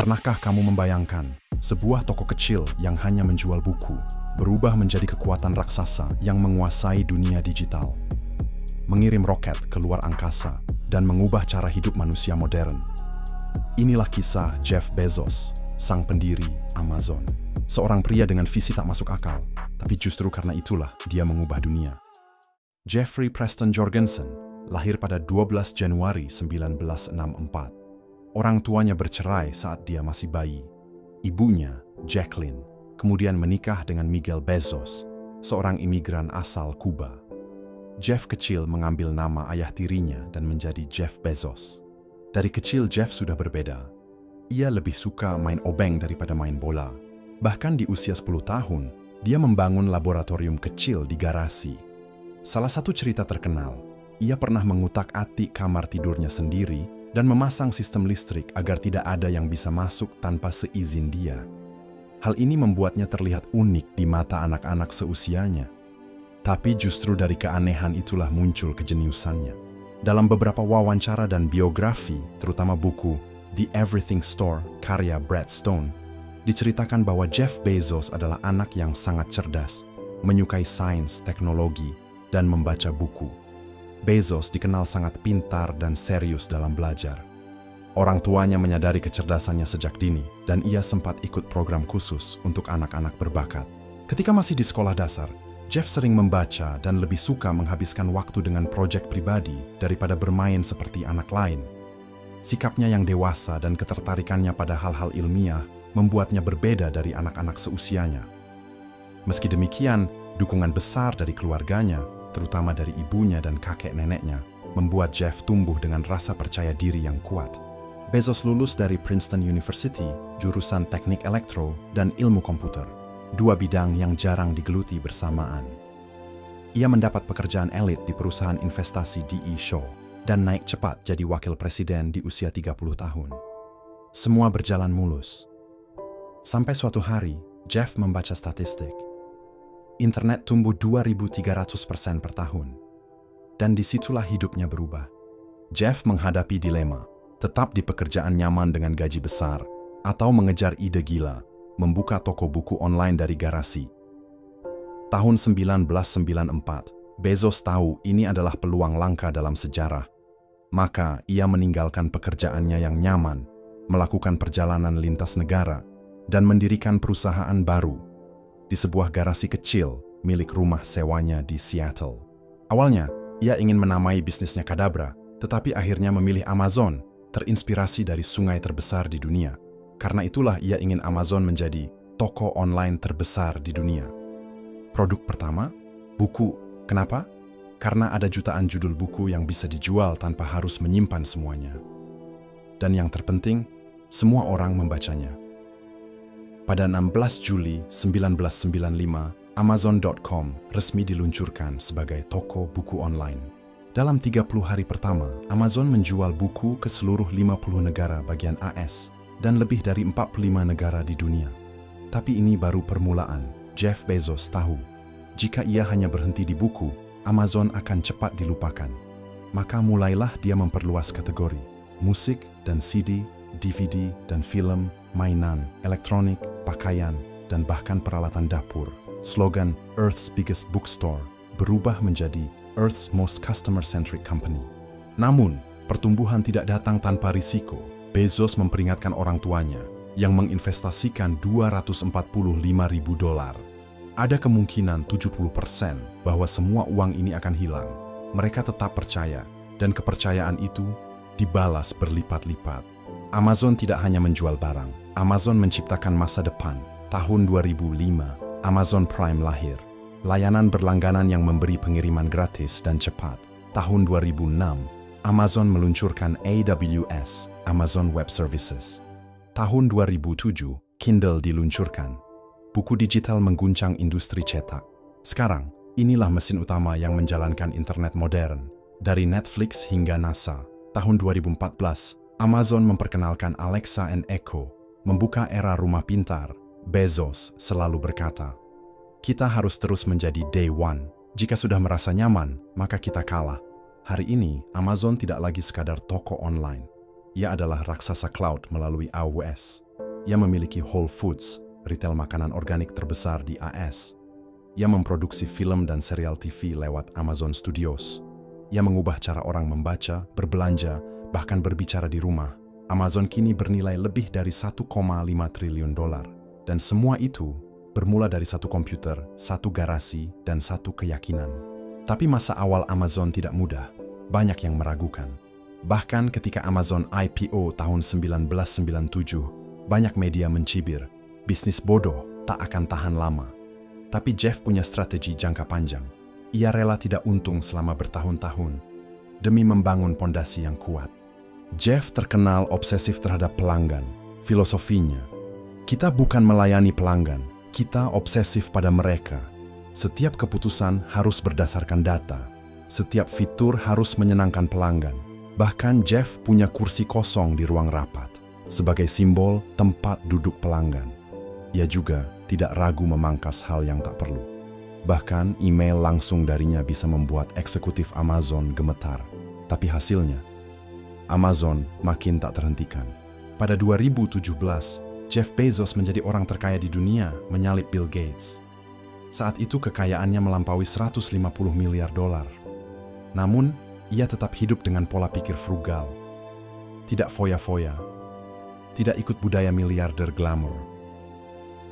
Pernahkah kamu membayangkan sebuah toko kecil yang hanya menjual buku berubah menjadi kekuatan raksasa yang menguasai dunia digital, mengirim roket ke luar angkasa, dan mengubah cara hidup manusia modern? Inilah kisah Jeff Bezos, sang pendiri Amazon. Seorang pria dengan visi tak masuk akal, tapi justru karena itulah dia mengubah dunia. Jeffrey Preston Jorgensen lahir pada 12 Januari 1964. Orang tuanya bercerai saat dia masih bayi. Ibunya, Jacqueline, kemudian menikah dengan Miguel Bezos, seorang imigran asal Kuba. Jeff kecil mengambil nama ayah tirinya dan menjadi Jeff Bezos. Dari kecil Jeff sudah berbeda. Ia lebih suka main obeng daripada main bola. Bahkan di usia 10 tahun, dia membangun laboratorium kecil di garasi. Salah satu cerita terkenal, ia pernah mengutak-atik kamar tidurnya sendiri dan memasang sistem listrik agar tidak ada yang bisa masuk tanpa seizin dia. Hal ini membuatnya terlihat unik di mata anak-anak seusianya. Tapi justru dari keanehan itulah muncul kejeniusannya. Dalam beberapa wawancara dan biografi, terutama buku The Everything Store karya Brad Stone, diceritakan bahwa Jeff Bezos adalah anak yang sangat cerdas, menyukai sains, teknologi, dan membaca buku. Bezos dikenal sangat pintar dan serius dalam belajar. Orang tuanya menyadari kecerdasannya sejak dini, dan ia sempat ikut program khusus untuk anak-anak berbakat. Ketika masih di sekolah dasar, Jeff sering membaca dan lebih suka menghabiskan waktu dengan proyek pribadi daripada bermain seperti anak lain. Sikapnya yang dewasa dan ketertarikannya pada hal-hal ilmiah membuatnya berbeda dari anak-anak seusianya. Meski demikian, dukungan besar dari keluarganya, terutama dari ibunya dan kakek neneknya, membuat Jeff tumbuh dengan rasa percaya diri yang kuat. Bezos lulus dari Princeton University, jurusan teknik elektro dan ilmu komputer, dua bidang yang jarang digeluti bersamaan. Ia mendapat pekerjaan elit di perusahaan investasi D.E. Shaw dan naik cepat jadi wakil presiden di usia 30 tahun. Semua berjalan mulus. Sampai suatu hari, Jeff membaca statistik. Internet tumbuh 2.300% per tahun. Dan disitulah hidupnya berubah. Jeff menghadapi dilema, tetap di pekerjaan nyaman dengan gaji besar, atau mengejar ide gila, membuka toko buku online dari garasi. Tahun 1994, Bezos tahu ini adalah peluang langka dalam sejarah. Maka ia meninggalkan pekerjaannya yang nyaman, melakukan perjalanan lintas negara, dan mendirikan perusahaan baru di sebuah garasi kecil milik rumah sewanya di Seattle. Awalnya, ia ingin menamai bisnisnya Kadabra, tetapi akhirnya memilih Amazon, terinspirasi dari sungai terbesar di dunia. Karena itulah ia ingin Amazon menjadi toko online terbesar di dunia. Produk pertama, buku. Kenapa? Karena ada jutaan judul buku yang bisa dijual tanpa harus menyimpan semuanya. Dan yang terpenting, semua orang membacanya. Pada 16 Juli 1995, Amazon.com resmi diluncurkan sebagai toko buku online. Dalam 30 hari pertama, Amazon menjual buku ke seluruh 50 negara bagian AS dan lebih dari 45 negara di dunia. Tapi ini baru permulaan. Jeff Bezos tahu, jika ia hanya berhenti di buku, Amazon akan cepat dilupakan. Maka mulailah dia memperluas kategori. Musik dan CD, DVD dan film, mainan, elektronik, pakaian, dan bahkan peralatan dapur. Slogan Earth's Biggest Bookstore berubah menjadi Earth's Most Customer-Centric Company. Namun, pertumbuhan tidak datang tanpa risiko. Bezos memperingatkan orang tuanya yang menginvestasikan $245.000. Ada kemungkinan 70% bahwa semua uang ini akan hilang. Mereka tetap percaya, dan kepercayaan itu dibalas berlipat-lipat. Amazon tidak hanya menjual barang. Amazon menciptakan masa depan. Tahun 2005, Amazon Prime lahir. Layanan berlangganan yang memberi pengiriman gratis dan cepat. Tahun 2006, Amazon meluncurkan AWS, Amazon Web Services. Tahun 2007, Kindle diluncurkan. Buku digital mengguncang industri cetak. Sekarang, inilah mesin utama yang menjalankan internet modern. Dari Netflix hingga NASA. Tahun 2014, Amazon memperkenalkan Alexa and Echo, membuka era rumah pintar. Bezos selalu berkata, "Kita harus terus menjadi day one. Jika sudah merasa nyaman, maka kita kalah." Hari ini, Amazon tidak lagi sekadar toko online. Ia adalah raksasa cloud melalui AWS. Ia memiliki Whole Foods, retail makanan organik terbesar di AS. Ia memproduksi film dan serial TV lewat Amazon Studios. Ia mengubah cara orang membaca, berbelanja, bahkan berbicara di rumah. Amazon kini bernilai lebih dari 1,5 triliun dolar. Dan semua itu bermula dari satu komputer, satu garasi, dan satu keyakinan. Tapi masa awal Amazon tidak mudah. Banyak yang meragukan. Bahkan ketika Amazon IPO tahun 1997, banyak media mencibir, bisnis bodoh tak akan tahan lama. Tapi Jeff punya strategi jangka panjang. Ia rela tidak untung selama bertahun-tahun demi membangun pondasi yang kuat. Jeff terkenal obsesif terhadap pelanggan. Filosofinya, kita bukan melayani pelanggan, kita obsesif pada mereka. Setiap keputusan harus berdasarkan data. Setiap fitur harus menyenangkan pelanggan. Bahkan Jeff punya kursi kosong di ruang rapat sebagai simbol tempat duduk pelanggan. Ia juga tidak ragu memangkas hal yang tak perlu. Bahkan email langsung darinya bisa membuat eksekutif Amazon gemetar. Tapi hasilnya, Amazon makin tak terhentikan. Pada 2017, Jeff Bezos menjadi orang terkaya di dunia menyalip Bill Gates. Saat itu kekayaannya melampaui 150 miliar dolar. Namun, ia tetap hidup dengan pola pikir frugal. Tidak foya-foya. Tidak ikut budaya miliarder glamour.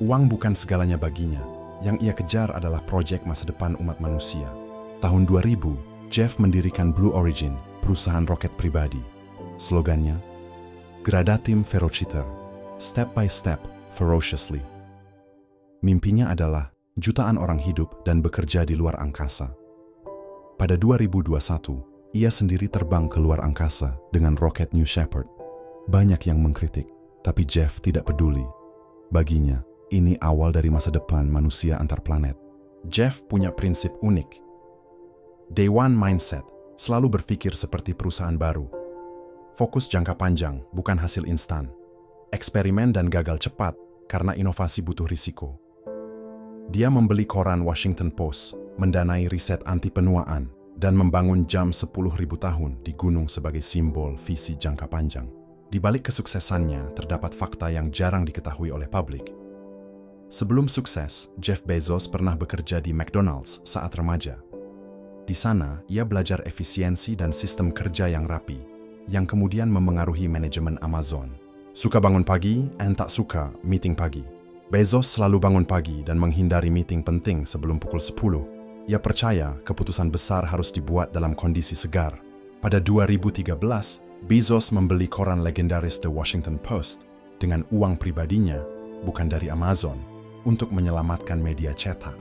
Uang bukan segalanya baginya. Yang ia kejar adalah proyek masa depan umat manusia. Tahun 2000, Jeff mendirikan Blue Origin, perusahaan roket pribadi. Slogannya, Gradatim Ferociter, Step by Step, Ferociously. Mimpinya adalah jutaan orang hidup dan bekerja di luar angkasa. Pada 2021, ia sendiri terbang ke luar angkasa dengan roket New Shepard. Banyak yang mengkritik, tapi Jeff tidak peduli. Baginya, ini awal dari masa depan manusia antar planet. Jeff punya prinsip unik. Day One Mindset, selalu berpikir seperti perusahaan baru. Fokus jangka panjang, bukan hasil instan. Eksperimen dan gagal cepat karena inovasi butuh risiko. Dia membeli koran Washington Post, mendanai riset anti penuaan, dan membangun jam 10.000 tahun di gunung sebagai simbol visi jangka panjang. Di balik kesuksesannya, terdapat fakta yang jarang diketahui oleh publik. Sebelum sukses, Jeff Bezos pernah bekerja di McDonald's saat remaja. Di sana, ia belajar efisiensi dan sistem kerja yang rapi, yang kemudian memengaruhi manajemen Amazon. Suka bangun pagi, dan tak suka meeting pagi. Bezos selalu bangun pagi dan menghindari meeting penting sebelum pukul 10. Ia percaya keputusan besar harus dibuat dalam kondisi segar. Pada 2013, Bezos membeli koran legendaris The Washington Post dengan uang pribadinya, bukan dari Amazon, untuk menyelamatkan media cetak.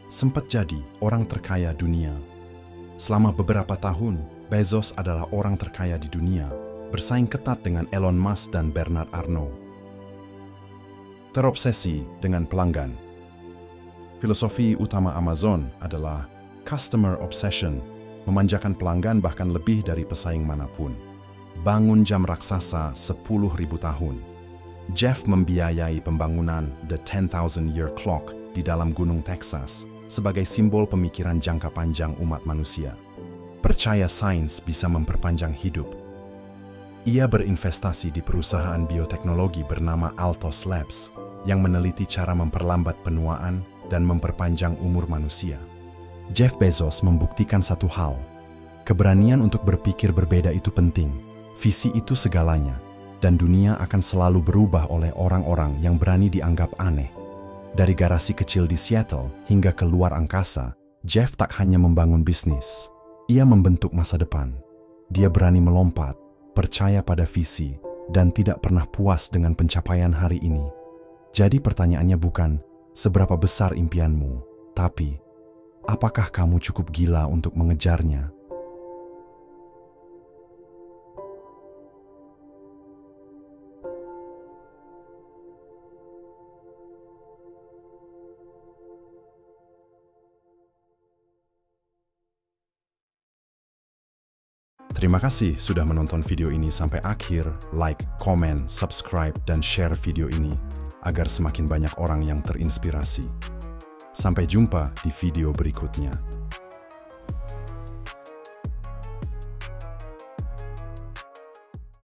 Sempat jadi orang terkaya dunia. Selama beberapa tahun, Bezos adalah orang terkaya di dunia, bersaing ketat dengan Elon Musk dan Bernard Arnault. Terobsesi dengan pelanggan. Filosofi utama Amazon adalah customer obsession, memanjakan pelanggan bahkan lebih dari pesaing manapun. Bangun jam raksasa 10.000 tahun. Jeff membiayai pembangunan The 10,000 Year Clock di dalam Gunung Texas sebagai simbol pemikiran jangka panjang umat manusia. Percaya sains bisa memperpanjang hidup. Ia berinvestasi di perusahaan bioteknologi bernama Altos Labs yang meneliti cara memperlambat penuaan dan memperpanjang umur manusia. Jeff Bezos membuktikan satu hal, keberanian untuk berpikir berbeda itu penting, visi itu segalanya, dan dunia akan selalu berubah oleh orang-orang yang berani dianggap aneh. Dari garasi kecil di Seattle hingga ke luar angkasa, Jeff tak hanya membangun bisnis, ia membentuk masa depan. Dia berani melompat, percaya pada visi, dan tidak pernah puas dengan pencapaian hari ini. Jadi pertanyaannya bukan, seberapa besar impianmu, tapi, apakah kamu cukup gila untuk mengejarnya? Terima kasih sudah menonton video ini sampai akhir. Like, komen, subscribe, dan share video ini agar semakin banyak orang yang terinspirasi. Sampai jumpa di video berikutnya.